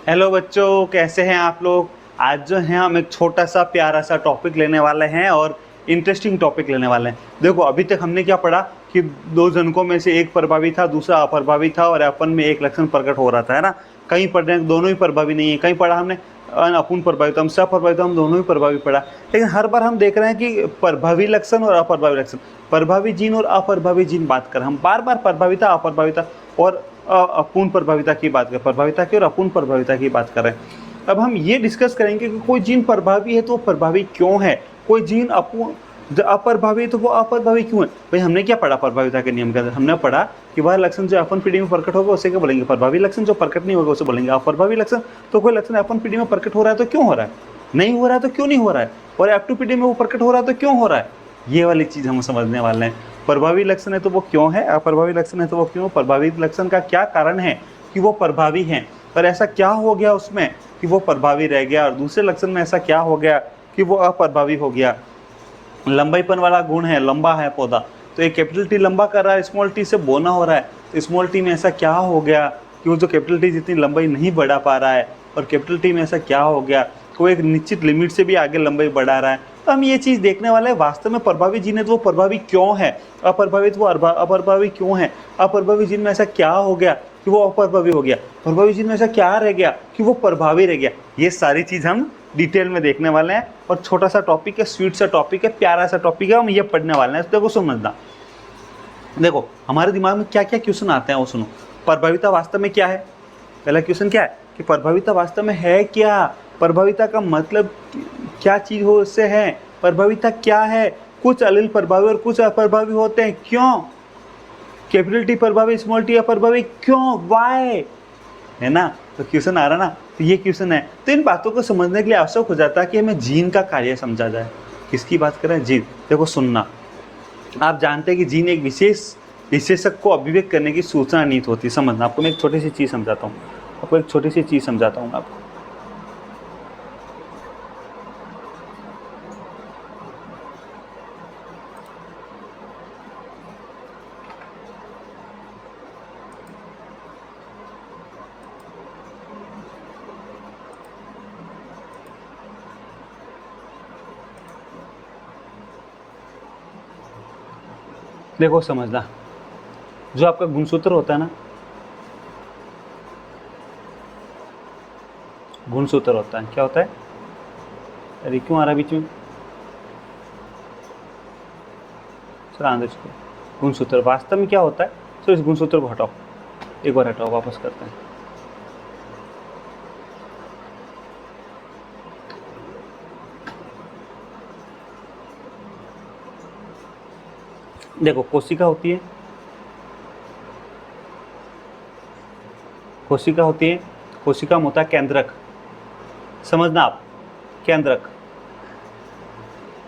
Hello बच्चों, कैसे हैं आप लोग। आज जो है हम एक छोटा सा प्यारा सा टॉपिक लेने वाले हैं और इंटरेस्टिंग टॉपिक लेने वाले हैं। देखो, अभी तक हमने क्या पढ़ा कि दो जनकों में से एक प्रभावी था, दूसरा अप्रभावी था और अपन में एक लक्षण प्रकट हो रहा था, है ना। कहीं पढ़ रहे हैं दोनों ही प्रभावी नहीं है, कहीं पढ़ा हमने अपूर्ण प्रभावित, हम सप्रभावित, हम दोनों ही प्रभावी पढ़ा। लेकिन हर बार हम देख रहे हैं कि प्रभावी लक्षण और अप्रभावी लक्षण, प्रभावी जीन और अप्रभावी जीन बात कर, हम बार बार प्रभाविता अप्रभाविता और अपूर्ण प्रभाविता की बात कर, प्रभाविता की और अपूर्ण प्रभाविता की बात कर रहे हैं। अब हम ये डिस्कस करेंगे कि कोई जीन प्रभावी है तो वो प्रभावी क्यों है, कोई जीन अप्रभावी है तो वो अप्रभावी क्यों है। भाई हमने क्या पढ़ा प्रभाविता के नियम के अंदर, हमने पढ़ा कि वह लक्षण जो अपन पीढ़ी में प्रकट होगा उसे क्या बोलेंगे प्रभावी लक्षण, जो प्रकट नहीं होगा उसे बोलेंगे अप्रभावी लक्षण। तो कोई लक्षण अपन पीढ़ी में प्रकट हो रहा है तो क्यों हो रहा है, नहीं हो रहा है तो क्यों नहीं हो रहा है, और एफ टू पीढ़ी में वो प्रकट हो रहा है तो क्यों हो रहा है। ये वाली चीज हम समझने वाले हैं। प्रभावी लक्षण है तो वो क्यों है, अप्रभावी लक्षण है तो वो क्यों, प्रभावी लक्षण का क्या कारण है कि वो प्रभावी हैं, और ऐसा क्या हो गया उसमें कि वो प्रभावी रह गया, और दूसरे लक्षण में ऐसा क्या हो गया कि वो अप्रभावी हो गया। लंबाईपन वाला गुण है, लंबा है पौधा, तो एक कैपिटल टी लंबा कर रहा है, स्मॉल टी से बोना हो रहा है, तो स्मॉल टी में ऐसा क्या हो गया कि वो जो कैपिटल टी जितनी लंबाई नहीं बढ़ा पा रहा है, और कैपिटल टी में ऐसा क्या हो गया कि वो एक निश्चित लिमिट से भी आगे लंबाई बढ़ा रहा है। तो हम ये चीज़ देखने वाले हैं, वास्तव में प्रभावी जीन है तो वो प्रभावी क्यों है, अप्रभावित वो अप्रभावी क्यों है, अप्रभावी जीन में ऐसा क्या हो गया कि वो अप्रभावी हो गया, प्रभावी जीन में ऐसा क्या रह गया कि वो प्रभावी रह गया। ये सारी चीज़ हम डिटेल में देखने वाले हैं, और छोटा सा टॉपिक है, स्वीट सा टॉपिक है, प्यारा सा टॉपिक है, हम ये पढ़ने वाले हैं। तो देखो समझना, देखो हमारे दिमाग में क्या क्या क्वेश्चन आते हैं वो सुनो। प्रभाविता वास्तव में क्या है, पहला क्वेश्चन क्या है कि प्रभाविता वास्तव में है क्या, प्रभाविता का मतलब क्या चीज हो उससे है, प्रभाविता क्या है। कुछ अलील प्रभावी और कुछ अप्रभावी होते हैं, क्यों, कैपिटल टी प्रभावी, स्मॉल टी अप्रभावी, क्यों, वाई, है ना। तो क्वेश्चन आ रहा ना, तो ये क्वेश्चन है। तो इन बातों को समझने के लिए आवश्यक हो जाता है कि हमें जीन का कार्य समझा जाए। किसकी बात करें, जीन। देखो सुनना, आप जानते हैं कि जीन एक विशेषक को अभिव्यक्त करने की सूचना नीति होती है। समझना, आपको मैं एक छोटी सी चीज़ समझाता हूँ, आपको एक छोटी सी चीज़ समझाता हूँ आपको। देखो समझना, जो आपका गुणसूत्र होता है ना, गुणसूत्र होता है, क्या होता है, अरे क्यों आ रहा है बीच में, सर आंदे चुके। गुणसूत्र वास्तव में क्या होता है, तो इस गुणसूत्र को हटाओ, एक बार हटाओ, वापस करते हैं। देखो कोशिका होती है, कोशिका होती है, कोशिका में होता है केंद्रक। समझना आप, केंद्रक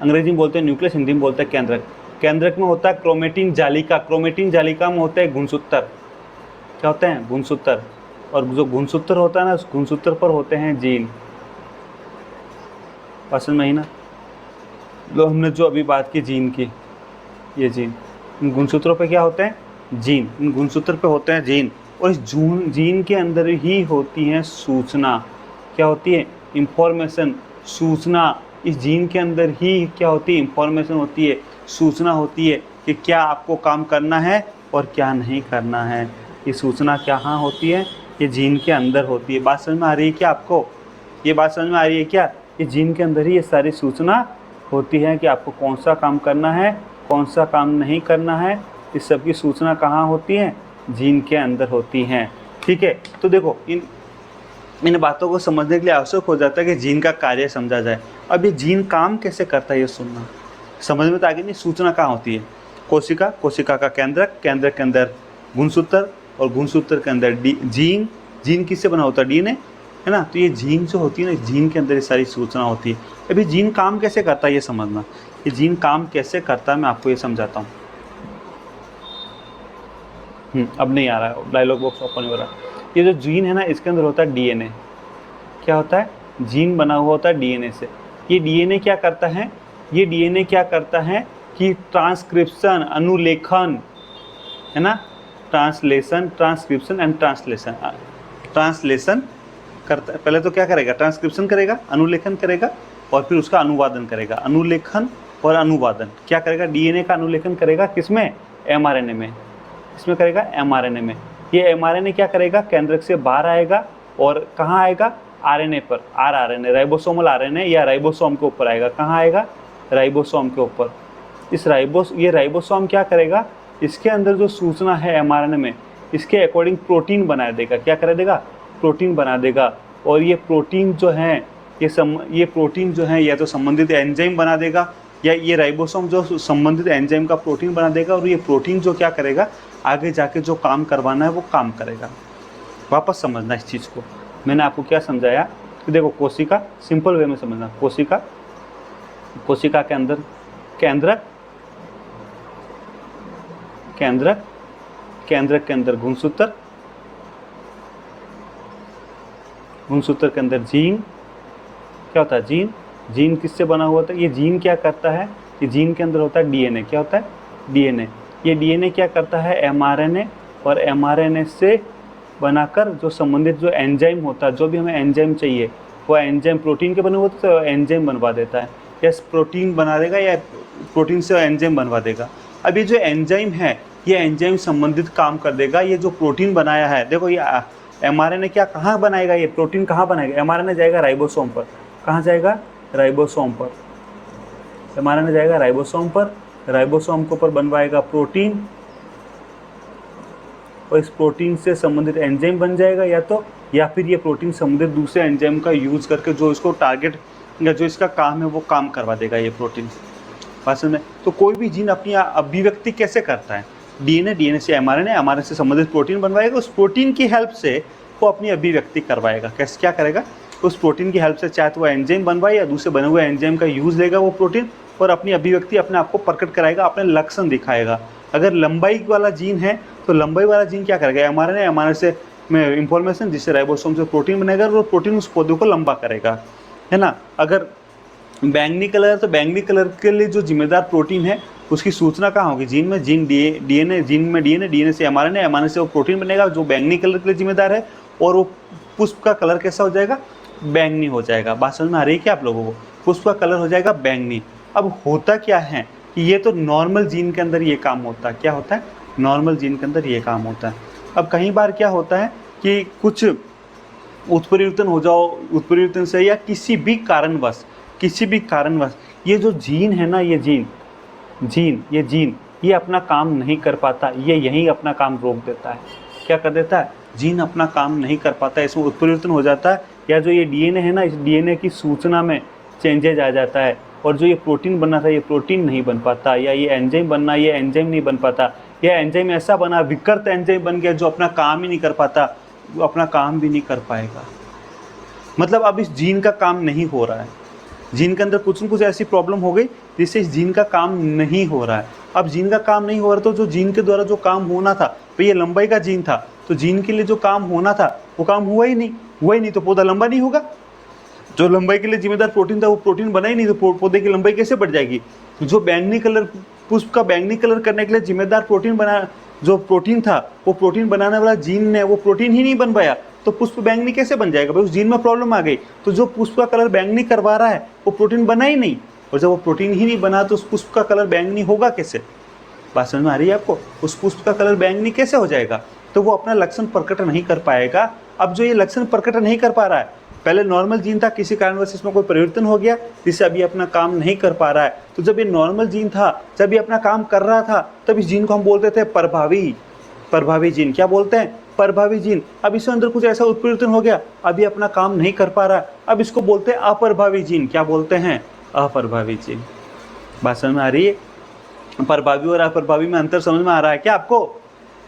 अंग्रेजी में बोलते हैं न्यूक्लियस, हिंदी में बोलते हैं केंद्रक। केंद्रक में होता है क्रोमेटिन जालिका, क्रोमेटिन जालिका में होते हैं गुणसूत्र, क्या होते हैं, गुणसूत्र। और जो गुणसूत्र होता है ना, उस गुणसूत्र पर होते हैं जीन। पसंद में ही ना, जो हमने जो अभी बात की जीन की, ये जीन, इन गुणसूत्रों पे क्या होते हैं, जीन, इन गुणसूत्र पे होते हैं जीन। और इस जीन के अंदर ही होती है सूचना, क्या होती है, इंफॉर्मेशन, सूचना। इस जीन के अंदर ही क्या होती है, इंफॉर्मेशन होती है, सूचना होती है कि क्या आपको काम करना है और क्या नहीं करना है। ये सूचना कहाँ होती है, ये जीन के अंदर होती है। बात समझ में आ रही है क्या आपको, ये बात समझ में आ रही है क्या, ये जीन के अंदर ही ये सारी सूचना होती है कि आपको कौन सा काम करना है, कौन सा काम नहीं करना है। इस सब की सूचना कहाँ होती है, जीन के अंदर होती हैं। ठीक है, तो देखो इन बातों को समझने के लिए आवश्यक हो जाता है कि जीन का कार्य समझा जाए। अब ये जीन काम कैसे करता है ये सुनना, समझ में तो आगे नहीं। सूचना कहाँ होती है, कोशिका, कोशिका का केंद्रक, केंद्रक के अंदर गुणसूत्र, और गुणसूत्र के अंदर जीन। जीन किससे बना होता है, डीएनए, है ना। तो ये जीन जो होती है ना, जीन के अंदर ये सारी सूचना होती है। अभी जीन काम कैसे करता है ये समझना, ये जीन काम कैसे करता है मैं आपको ये समझाता हूँ। अब नहीं आ रहा है, डायलॉग बॉक्स ओपन हो रहा है। ये जो जीन है ना, इसके अंदर होता है डीएनए, क्या होता है, जीन बना हुआ होता है डीएनए से। ये डीएनए क्या करता है, ये डीएनए क्या करता है कि ट्रांसक्रिप्शन, अनुलेखन, है ना, translation, transcription and translation, translation करता है, पहले तो क्या करेगा, ट्रांसक्रिप्शन करेगा, अनुलेखन करेगा और फिर उसका अनुवादन करेगा। अनुलेखन और अनुवादन क्या करेगा, डीएनए का अनुलेखन करेगा किसमें, एमआरएनए में। इसमें करेगा एमआरएनए में। ये एमआरएनए क्या करेगा, केंद्रक से बाहर आएगा और कहाँ आएगा, आरएनए पर, आरएनए, राइबोसोमल आरएनए या राइबोसोम के ऊपर आएगा। कहाँ आएगा, राइबोसोम के ऊपर। इस ये राइबोसोम क्या करेगा, इसके अंदर जो सूचना है एमआरएनए में, इसके अकॉर्डिंग प्रोटीन बना देगा। क्या कर देगा, प्रोटीन बना देगा। और ये प्रोटीन जो है, ये प्रोटीन जो है या तो संबंधित एंजाइम बना देगा, या ये राइबोसोम जो संबंधित एंजाइम का प्रोटीन बना देगा। और ये प्रोटीन जो क्या करेगा, आगे जाके जो काम करवाना है वो काम करेगा। वापस समझना इस चीज़ को, मैंने आपको क्या समझाया कि देखो, कोशिका, सिंपल वे में समझना, कोशिका के अंदर केंद्रक के अंदर गुणसूत्र के अंदर जीन। क्या होता है, जीन किससे बना हुआ होता है, ये जीन क्या करता है, ये जीन के अंदर होता है डीएनए। क्या होता है, डीएनए। ये डीएनए क्या करता है, एमआरएनए, और एमआरएनए से बनाकर जो संबंधित जो एंजाइम होता है, जो भी हमें एंजाइम चाहिए, वो एंजाइम प्रोटीन के बने होते तो एंजाइम बनवा देता है, या प्रोटीन बना देगा या प्रोटीन से एंजाइम बनवा देगा। अब ये जो एंजाइम है, ये एंजाइम संबंधित काम कर देगा। ये जो प्रोटीन बनाया है, देखो ये एमआरएनए क्या कहाँ बनाएगा, ये प्रोटीन कहाँ बनाएगा, एमआरएनए जाएगा राइबोसोम पर। कहाँ जाएगा, राइबोसोम पर। एमआरएनए जाएगा राइबोसोम पर, राइबोसोम के ऊपर बनवाएगा प्रोटीन, और इस प्रोटीन से संबंधित एंजाइम बन जाएगा, या फिर ये प्रोटीन संबंधित दूसरे एंजाइम का यूज करके जो इसको टारगेट या जो इसका काम है वो काम करवा देगा ये प्रोटीन। वास्तव में तो कोई भी जीन अपनी अभिव्यक्ति कैसे करता है, डीएनए से एमआरएनए से संबंधित प्रोटीन बनवाएगा, उस प्रोटीन की हेल्प से वो अपनी अभिव्यक्ति करवाएगा। कैसे, क्या करेगा, उस प्रोटीन की हेल्प से, चाहे तो वो एंजाइम बनवाए या दूसरे बने हुए एंजाइम का यूज लेगा वो प्रोटीन, और अपनी अभिव्यक्ति अपने आप को प्रकट कराएगा, अपने लक्षण दिखाएगा। अगर लंबाई वाला जीन है तो लंबाई वाला जीन क्या करेगा, एमआरएनए से में इंफॉर्मेशन, जिससे राइबोसोम से प्रोटीन बनेगा और वो प्रोटीन उस पौधे को लंबा करेगा, है ना। अगर बैंगनी कलर है तो बैंगनी कलर के लिए जो जिम्मेदार प्रोटीन है उसकी सूचना कहाँ होगी, जीन में, डीएनए से एमआरएनए से वो प्रोटीन बनेगा जो बैंगनी कलर के लिए जिम्मेदार है, और वो पुष्प का कलर कैसा हो जाएगा, बैंगनी हो जाएगा। बात समझ में आ रही है क्या आप लोगों को, पुष्प का कलर हो जाएगा बैंगनी। अब होता क्या है कि ये तो नॉर्मल जीन के अंदर ये काम होता है। क्या होता है, नॉर्मल जीन के अंदर ये काम होता है। अब कई बार क्या होता है कि कुछ उत्परिवर्तन हो जाओ, उत्परिवर्तन से या किसी भी कारणवश ये जो जीन है ना, ये जीन ये अपना काम नहीं कर पाता, ये यहीं अपना काम रोक देता है। क्या कर देता है, जीन अपना काम नहीं कर पाता, इसमें उत्परिवर्तन हो जाता है, या जो ये डीएनए है ना, इस डीएनए की सूचना में चेंजेज आ जाता है, और जो ये प्रोटीन बनना था ये प्रोटीन नहीं बन पाता, या ये एंजाइम बनना ये एंजाइम नहीं बन पाता, या एंजाइम ऐसा बना, विकृत एंजाइम बन गया जो अपना काम ही नहीं कर पाता, वो अपना काम भी नहीं कर पाएगा। मतलब अब इस जीन का काम नहीं हो रहा है, जीन के अंदर कुछ न कुछ ऐसी प्रॉब्लम हो गई जिससे इस जीन का काम नहीं हो रहा है। अब जीन का काम नहीं हो रहा तो जो जीन के द्वारा जो काम होना था, तो ये लंबाई का जीन था, तो जीन के लिए जो काम होना था वो काम हुआ ही नहीं, तो पौधा लंबा नहीं होगा। जो लंबाई के लिए जिम्मेदार प्रोटीन था वो प्रोटीन बना ही नहीं, तो पौधे की लंबाई कैसे बढ़ जाएगी। जो बैंगनी कलर, पुष्प का बैंगनी कलर करने के लिए जिम्मेदार जो प्रोटीन था, वो प्रोटीन बनाने वाला जीन ने वो प्रोटीन ही नहीं बन पाया, तो पुष्प बैंगनी कैसे बन जाएगा भाई, उस जीन में प्रॉब्लम आ गई। तो जो पुष्प का कलर बैंगनी करवा रहा है वो प्रोटीन बना ही नहीं, और जब वो प्रोटीन ही नहीं बना तो उस पुष्प का कलर बैंगनी होगा कैसे। बात समझ में आ रही है आपको, उस पुष्प का कलर बैंगनी कैसे हो जाएगा, तो वो अपना लक्षण प्रकट नहीं कर पाएगा। अब जो ये लक्षण प्रकट नहीं कर पा रहा है, पहले नॉर्मल जीन था, किसी कारणवश इसमें कोई परिवर्तन हो गया जिससे अभी अपना काम नहीं कर पा रहा है, तो जब ये नॉर्मल जीन था, जब ये अपना काम कर रहा था, तब इस जीन को हम बोलते थे प्रभावी जीन। क्या बोलते हैं, प्रभावी जीन। अब इसके अंदर कुछ ऐसा उत्परिवर्तन हो गया, अभी अपना काम नहीं कर पा रहा, अब इसको बोलते हैं अप्रभावी जीन। क्या बोलते हैं, अप्रभावी जीन। बात समझ में आ रही है, प्रभावी और अप्रभावी में अंतर समझ में आ रहा है क्या आपको,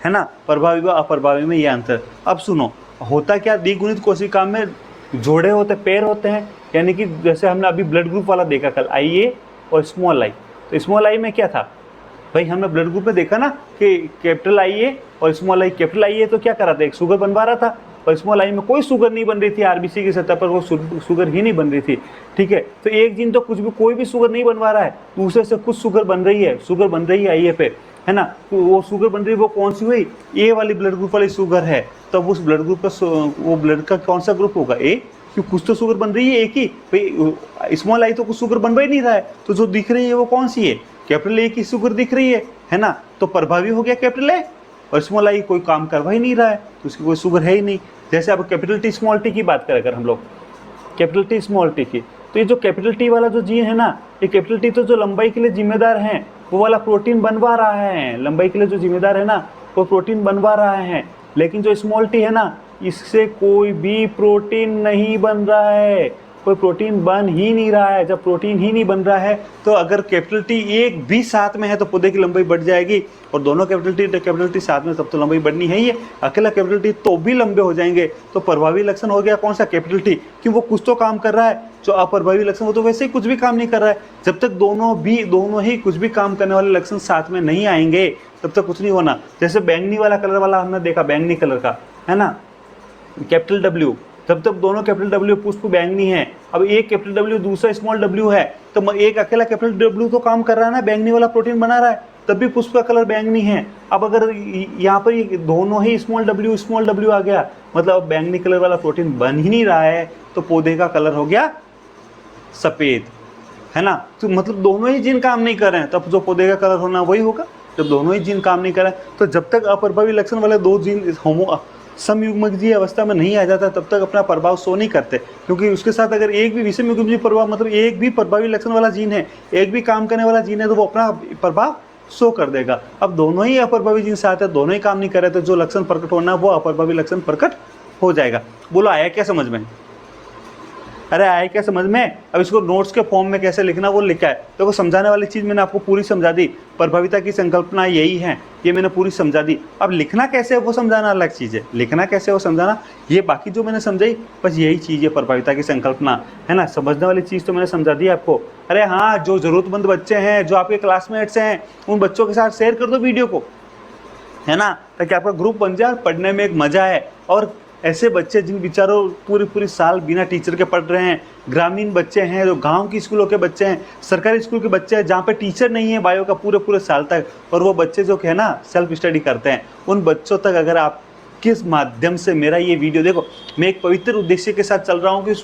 है ना, प्रभावी व अप्रभावी में ये अंतर। अब सुनो, होता क्या, द्विगुणित कोशिका में जोड़े होते, पैर होते हैं, यानी कि जैसे हमने अभी ब्लड ग्रुप वाला देखा कल, IA और स्मॉल आई। तो स्मॉल आई में क्या था भाई, हमने ब्लड ग्रुप में देखा ना कि कैपिटल IA और स्मॉल आई। कैपिटल IA तो क्या कर रहा था, एक शुगर बनवा रहा था, और स्मॉल आई में कोई शुगर नहीं बन रही थी, RBC की सतह पर वो शुगर ही नहीं बन रही थी। ठीक है, तो एक जीन तो कुछ भी कोई भी शुगर नहीं बनवा रहा है, दूसरे से कुछ शुगर बन रही है IA पे, है ना। तो वो शुगर बन रही है वो कौन सी हुई, ए वाली ब्लड ग्रुप वाली शुगर है, तब उस ब्लड ग्रुप का वो ब्लड का कौन सा ग्रुप होगा, ए, क्योंकि कुछ तो शुगर बन रही है एक ही भाई, स्मॉल आई तो कुछ शुगर बन ही नहीं रहा है, तो जो दिख रही है वो कौन सी है, कैपिटल ए की शुगर दिख रही है ना। तो प्रभावी हो गया कैपिटल ए, और स्मॉल आई कोई काम करवा ही नहीं रहा है, तो उसकी कोई शुगर है ही नहीं। जैसे अब कैपिटल टी स्मॉल टी की बात करें अगर हम लोग, कैपिटल टी स्मॉल टी की, तो ये जो कैपिटल टी वाला जो जीन है ना, ये कैपिटल टी तो जो लंबाई के लिए जिम्मेदार है वो वाला प्रोटीन बनवा रहा है, लंबाई के लिए जो जिम्मेदार है ना वो प्रोटीन बनवा रहा है। लेकिन जो स्मॉल टी है ना, इससे कोई भी प्रोटीन नहीं बन रहा है, कोई प्रोटीन बन ही नहीं रहा है। जब प्रोटीन ही नहीं बन रहा है तो अगर कैपिटल टी एक भी साथ में है तो पौधे की लंबाई बढ़ जाएगी, और दोनों कैपिटल टी साथ में तब तो लंबाई बढ़नी है ही है, अकेला कैपिटल टी तो भी लंबे हो जाएंगे। तो प्रभावी लक्षण हो गया कौन सा, कैपिटल टी, कि वो कुछ तो काम कर रहा है। जो अप्रभावी लक्षण वो तो वैसे ही कुछ भी काम नहीं कर रहा है। जब तक दोनों ही कुछ भी काम करने वाले लक्षण साथ में नहीं आएंगे तब तक कुछ नहीं होना। जैसे बैंगनी वाला कलर वाला हमने देखा, बैंगनी कलर का है ना, कैपिटल डब्ल्यू, तब तक दोनों कैपिटल डब्ल्यू पुष्प बैंगनी है। अब एक कैपिटल डब्ल्यू दूसरा स्मॉल डब्ल्यू है, तो एक अकेला कैपिटल डब्ल्यू तो काम कर रहा है ना, बैंगनी वाला प्रोटीन बना रहा है, तब भी पुष्प का कलर बैंगनी है। अब अगर यहाँ पर ये दोनों ही स्मॉल डब्ल्यू आ गया, मतलब बैंगनी कलर वाला प्रोटीन बन ही नहीं रहा है, तो पौधे का कलर हो गया सफेद, है ना। तो मतलब दोनों ही जीन काम नहीं कर रहे हैं, तब जो पौधे का कलर होना वही होगा। जब दोनों ही जीन काम नहीं कर रहे हैं, तो जब तक अप्रभावी लक्षण वाले दो जीन समयुग्मजीय अवस्था में नहीं आ जाता तब तक अपना प्रभाव शो नहीं करते, क्योंकि उसके साथ अगर एक भी विषम युग्मजीय प्रभाव, मतलब एक भी प्रभावी लक्षण वाला जीन है, एक भी काम करने वाला जीन है, तो वो अपना प्रभाव शो कर देगा। अब दोनों ही अप्रभावी जीन साथ है, दोनों ही काम नहीं कर रहे, तो जो लक्षण प्रकट होना है वो अप्रभावी लक्षण प्रकट हो जाएगा। बोलो आया क्या समझ में, अरे आया क्या समझ में। अब इसको नोट्स के फॉर्म में कैसे लिखना वो लिखा है, देखो समझाने वाली चीज़ मैंने आपको पूरी समझा दी, प्रभाविता की संकल्पना यही है, ये मैंने पूरी समझा दी। अब लिखना कैसे है वो समझाना अलग चीज़ है, लिखना कैसे है वो समझाना, ये बाकी जो मैंने समझाई बस यही चीज़ है प्रभाविता की संकल्पना, है ना। समझने वाली चीज़ तो मैंने समझा दी आपको। अरे हाँ, जो ज़रूरतमंद बच्चे हैं, जो आपके क्लासमेट्स हैं, उन बच्चों के साथ शेयर कर दो वीडियो को, है ना, ताकि आपका ग्रुप बन जाए, पढ़ने में एक मज़ा है। और ऐसे बच्चे जिन बेचारों पूरी साल बिना टीचर के पढ़ रहे हैं, ग्रामीण बच्चे हैं, जो गांव की स्कूलों के बच्चे हैं, सरकारी स्कूल के बच्चे हैं जहाँ पे टीचर नहीं है बायो का पूरे साल तक, और वो बच्चे जो है ना सेल्फ स्टडी करते हैं, उन बच्चों तक अगर आप किस माध्यम से मेरा ये वीडियो, देखो मैं एक पवित्र उद्देश्य के साथ चल रहा हूँ कि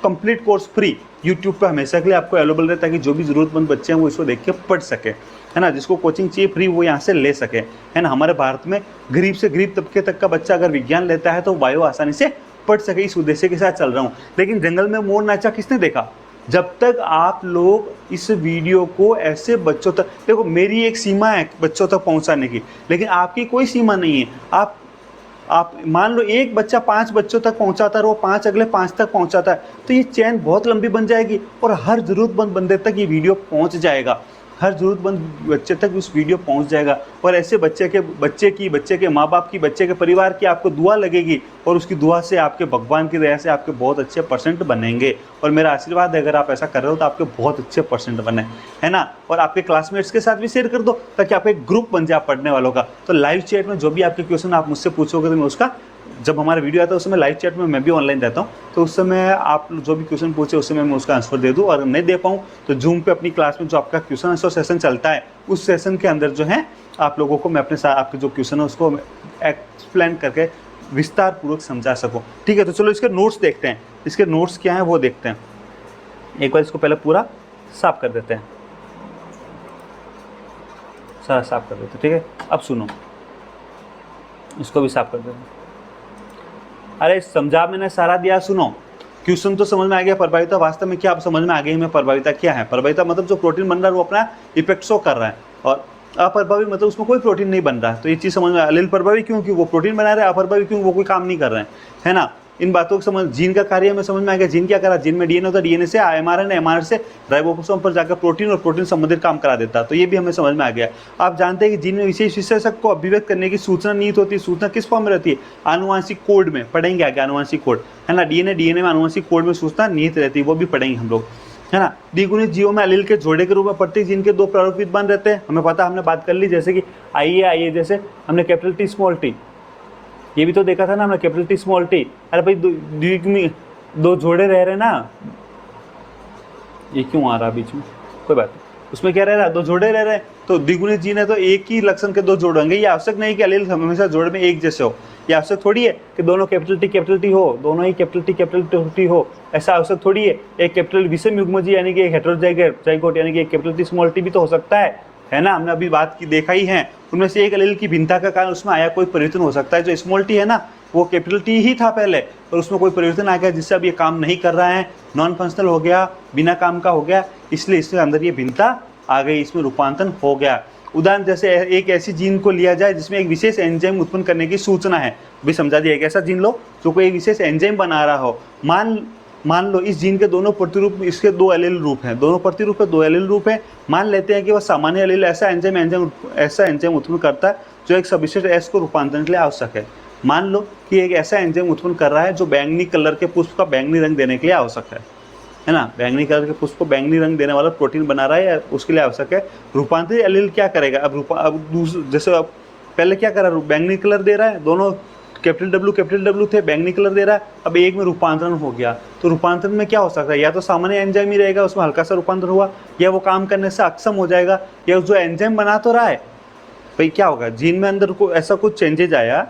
कंप्लीट कोर्स फ्री यूट्यूब पे हमेशा के लिए आपको अवेलेबल रहता है, कि जो भी ज़रूरतमंद बच्चे हैं वो इसको देख के पढ़ सके, है ना। जिसको कोचिंग चाहिए फ्री वो यहाँ से ले सके, है ना। हमारे भारत में गरीब से गरीब तबके तक का बच्चा अगर विज्ञान लेता है तो बायो आसानी से पढ़ सके, इस उद्देश्य के साथ चल रहा हूँ। लेकिन जंगल में मोर नाचा किसने देखा, जब तक आप लोग इस वीडियो को ऐसे बच्चों तक, देखो मेरी एक सीमा है बच्चों तक पहुँचाने की, लेकिन आपकी कोई सीमा नहीं है। आप मान लो एक बच्चा 5 बच्चों तक पहुंचाता है और वो 5 अगले 5 तक पहुंचाता है, तो ये चैन बहुत लंबी बन जाएगी और हर ज़रूरतमंद बंदे तक ये वीडियो पहुंच जाएगा, हर ज़रूरतमंद बच्चे तक उस वीडियो पहुंच जाएगा। और ऐसे बच्चे के माँ बाप की, बच्चे के परिवार की आपको दुआ लगेगी, और उसकी दुआ से आपके भगवान की दया से आपके बहुत अच्छे परसेंट बनेंगे। और मेरा आशीर्वाद है अगर आप ऐसा कर रहे हो तो आपके बहुत अच्छे परसेंट बने, है ना। और आपके क्लासमेट्स के साथ भी शेयर कर दो ताकि आपका एक ग्रुप बन जाए पढ़ने वालों का। तो लाइव चैट में जो भी आपके क्वेश्चन आप मुझसे पूछोगे तो मैं उसका, जब हमारा वीडियो आता है उस समय लाइव चैट में मैं भी ऑनलाइन रहता हूँ, तो उस समय आप जो भी क्वेश्चन पूछे उस समय मैं उसका आंसर दे दूँ। और नहीं दे पाऊँ तो जूम पे अपनी क्लास में जो आपका क्वेश्चन आंसर सेशन चलता है उस सेशन के अंदर जो है आप लोगों को मैं अपने साथ आपके जो क्वेश्चन है उसको एक्सप्लेन करके विस्तार पूर्वक समझा सकूँ। ठीक है, तो चलो इसके नोट्स देखते हैं, इसके नोट्स क्या हैं वो देखते हैं। एक बार इसको पहले पूरा साफ कर देते हैं, सारा साफ कर देते हैं। ठीक है, अब सुनो, इसको भी साफ कर देते हैं। अरे समझा मैंने सारा दिया, सुनो। क्वेश्चन तो समझ में आ गया, प्रभाविता वास्तव में क्या, आप समझ में आ गई हमें प्रभाविता क्या है। प्रभाविता मतलब जो प्रोटीन बन रहा है वो अपना इफेक्ट शो कर रहा है, और अप्रभावी मतलब उसमें कोई प्रोटीन नहीं बन रहा है। तो ये चीज़ समझ में, अलील प्रभावी क्यों, कि वो प्रोटीन बना रहे हैं, अप्रभावी क्यों, वो कोई काम नहीं कर रहे हैं, है ना। इन बातों को समझ, जीन का कार्य में समझ में आ गया। जीन क्या करा, जीन में डीएनए होता है, डीएनए से एमआरएनए, एमआरएनए से राइबोसोम पर जाकर प्रोटीन और प्रोटीन संबंधित काम करा देता है। तो ये भी हमें समझ में आ गया। आप जानते हैं कि जीन में विशेष विशेषक को अभिव्यक्त करने की सूचना निहित होती है। सूचना किस फॉर्म में रहती है, आनुवांशिक कोड में, पढ़ेंगे आगे आनुवांशिक कोड, है ना। डीएनए में आनुवांशिक कोड में सूचना निहित रहती है, वो भी पढ़ेंगे हम लोग, है ना। द्विगुणित जीवों में अलील के जोड़े के रूप में प्रत्येक जीन के 2 प्रारूपित बन रहते हैं, हमें पता, हमने बात कर ली। जैसे कि आइए जैसे हमने कैपिटल टी स्मॉल टी, ये भी तो देखा था ना हमने, कैपिटल टी स्मॉल टी। अरे भाई द्विगुणित 2 जोड़े रह रहे ना, ये क्यों आ रहा बीच में, कोई बात नहीं, उसमें क्या रह रहा है, 2 जोड़े रह रहे हैं, तो द्विगुणित जीन है तो एक ही लक्षण के दो जोड़ होंगे। ये आवश्यक नहीं कि एलील हमेशा जोड़ में एक जैसे हो, ये आवश्यक थोड़ी है कि दोनों कैपिटल टी हो, दोनों ही कैपिटल टी हो, ऐसा आवश्यक थोड़ी है। एक कैपिटल विषम युग्मजीव यानी कि एक हेटेरोजाइगोट यानी कि एक कैपिटल टी स्मॉल टी भी तो हो सकता है ना। हमने अभी बात की देखा ही है, उनमें से एक एलील की भिन्नता का कारण उसमें आया कोई परिवर्तन हो सकता है। जो स्मॉल टी है ना वो कैपिटल टी ही था पहले, और उसमें कोई परिवर्तन आ गया जिससे अब ये काम नहीं कर रहा है, नॉन फंक्शनल हो गया, बिना काम का हो गया, इसलिए इसके अंदर ये भिन्नता आ गई, इसमें रूपांतरण हो गया। उदाहरण जैसे एक ऐसी जीन को लिया जाए जिसमें एक विशेष एंजाइम उत्पन्न करने की सूचना है, भी समझा दिया। एक ऐसा जीन लो जो कोई विशेष एंजाइम बना रहा हो। मान लो इस जीन के दोनों प्रतिरूप, इसके दो एलील रूप हैं, दोनों प्रतिरूप पे दो एलील रूप हैं। मान लेते हैं कि वह सामान्य एलील ऐसा एंजाइम उत्पन्न करता है जो एक सविशेष एस को रूपांतरण के लिए आवश्यक है। मान लो कि एक ऐसा एंजाइम उत्पन्न कर रहा है जो बैंगनी कलर के पुष्प का बैंगनी रंग देने के लिए आवश्यक है ना। बैंगनी कलर के पुष्प को बैंगनी रंग देने वाला प्रोटीन बना रहा है, उसके लिए आवश्यक है। रूपांतरित एलील क्या करेगा? जैसे अब पहले क्या कर रहा है, बैंगनी कलर दे रहा है, दोनों कैपिटल डब्ल्यू थे, बैंगनी कलर दे रहा है, अब एक में रूपांतरण हो गया। तो रूपांतरण में क्या हो सकता है? या तो सामान्य एंजाइम ही रहेगा, उसमें हल्का सा रूपांतरण हुआ, या वो काम करने से अक्षम हो जाएगा, या जो एंजाइम बना तो रहा है भाई क्या होगा, जीन में अंदर को ऐसा कुछ चेंजेज आया,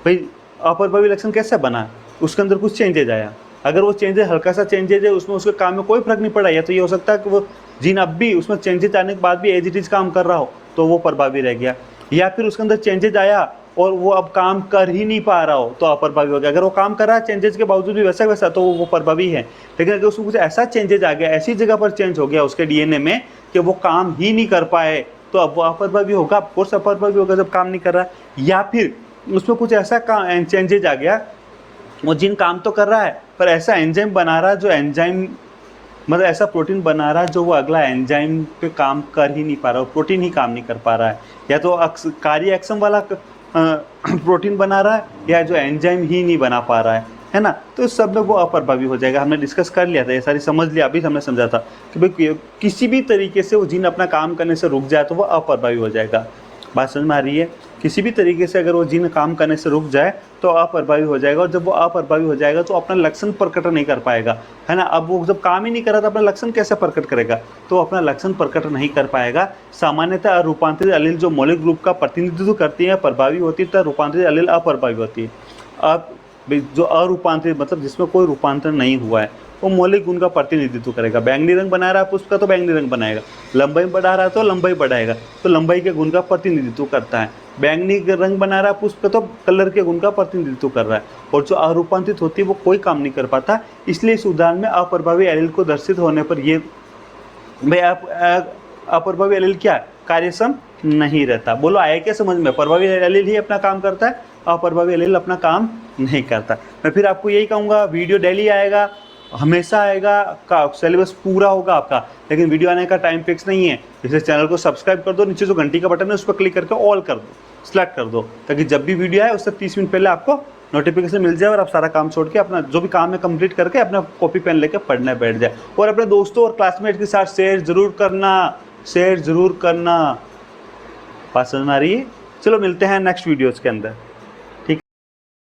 भाई अप्रभावी लक्षण कैसे बना, उसके अंदर कुछ चेंजेज आया। अगर वो चेंजेज हल्का सा चेंजेज है, उसमें उसके काम में कोई फर्क नहीं पड़ा, या तो ये हो सकता है कि वो जीन अब भी उसमें चेंजेज आने के बाद भी एज इट इज काम कर रहा हो तो वो प्रभावी रह गया, या फिर उसके अंदर चेंजेज आया और वो अब काम कर ही नहीं पा रहा हो तो अप्रभावी हो गया। अगर वो काम कर रहा है चेंजेज के बावजूद भी वैसा तो वो प्रभावी है। लेकिन अगर उसमें कुछ ऐसा चेंजेज आ गया, ऐसी जगह पर चेंज हो गया उसके डीएनए में कि वो काम ही नहीं कर पाए तो अब वो अप्रभावी होगा। ऑफकोर्स अप्रभावी होगा जब काम नहीं कर रहा। या फिर उसमें कुछ ऐसा चेंजेज आ गया, वो जीन काम तो कर रहा है पर ऐसा एंजाइम बना रहा है जो एंजाइम मतलब ऐसा प्रोटीन बना रहा है जो वो अगला एंजाइम पे काम कर ही नहीं पा रहा, प्रोटीन ही काम नहीं कर पा रहा है, या तो कार्य एक्सम वाला प्रोटीन बना रहा है या जो एंजाइम ही नहीं बना पा रहा है ना। तो इस सब में वो अप्रभावी हो जाएगा। हमने डिस्कस कर लिया था, ये सारी समझ लिया, अभी हमने समझा था कि भाई किसी भी तरीके से वो जीन अपना काम करने से रुक जाए तो वो अप्रभावी हो जाएगा। बात समझ में आ रही है? किसी भी तरीके से अगर वो जीन काम करने से रुक जाए तो अप्रभावी हो जाएगा, और जब वो अप्रभावी हो जाएगा तो अपना लक्षण प्रकट नहीं कर पाएगा, है ना। अब वो जब काम ही नहीं कर रहा तो अपना लक्षण कैसे प्रकट करेगा? तो अपना लक्षण प्रकट नहीं कर पाएगा। सामान्यतः रूपांतरित एलील जो मौलिक रूप का प्रतिनिधित्व करती है प्रभावी होती है, तो रूपांतरित एलील अप्रभावी होती है। अब जो अरूपांतरित मतलब जिसमें कोई रूपांतरण नहीं हुआ है वो मौलिक गुण का प्रतिनिधित्व करेगा। बैंगनी रंग बना रहा है पुष्प का तो बैंगनी रंग बनाएगा, लंबाई बढ़ा रहा है तो लंबाई बढ़ाएगा, तो लंबाई के गुण का प्रतिनिधित्व करता है। बैंगनी रंग बना रहा है पुष्प का तो कलर के गुण का प्रतिनिधित्व कर रहा है। और जो अरूपांतरित होती है वो कोई काम नहीं कर पाता। इसलिए इस उदाहरण में अप्रभावी एलील को दर्शित होने पर ये भाई अप्रभावी एलील क्या कार्यक्षम नहीं रहता। बोलो आया क्या समझ में? प्रभावी एलील ही अपना काम करता है, अप्रभावी एलील अपना काम नहीं करता। मैं फिर आपको यही कहूँगा, वीडियो डेली आएगा, हमेशा आएगा, का सिलेबस पूरा होगा आपका, लेकिन वीडियो आने का टाइम फिक्स नहीं है। इसलिए चैनल को सब्सक्राइब कर दो, नीचे जो घंटी का बटन है उस पर क्लिक करके ऑल कर दो, सेलेक्ट कर दो, ताकि जब भी वीडियो आए उससे 30 मिनट पहले आपको नोटिफिकेशन मिल जाए और आप सारा काम छोड़ के अपना जो भी काम है कंप्लीट करके अपना कॉपी पेन लेकर पढ़ने बैठ जाए। और अपने दोस्तों और क्लासमेट के साथ शेयर जरूर करना। बात समझ में आ रही है? चलो मिलते हैं नेक्स्ट वीडियोज़ के अंदर।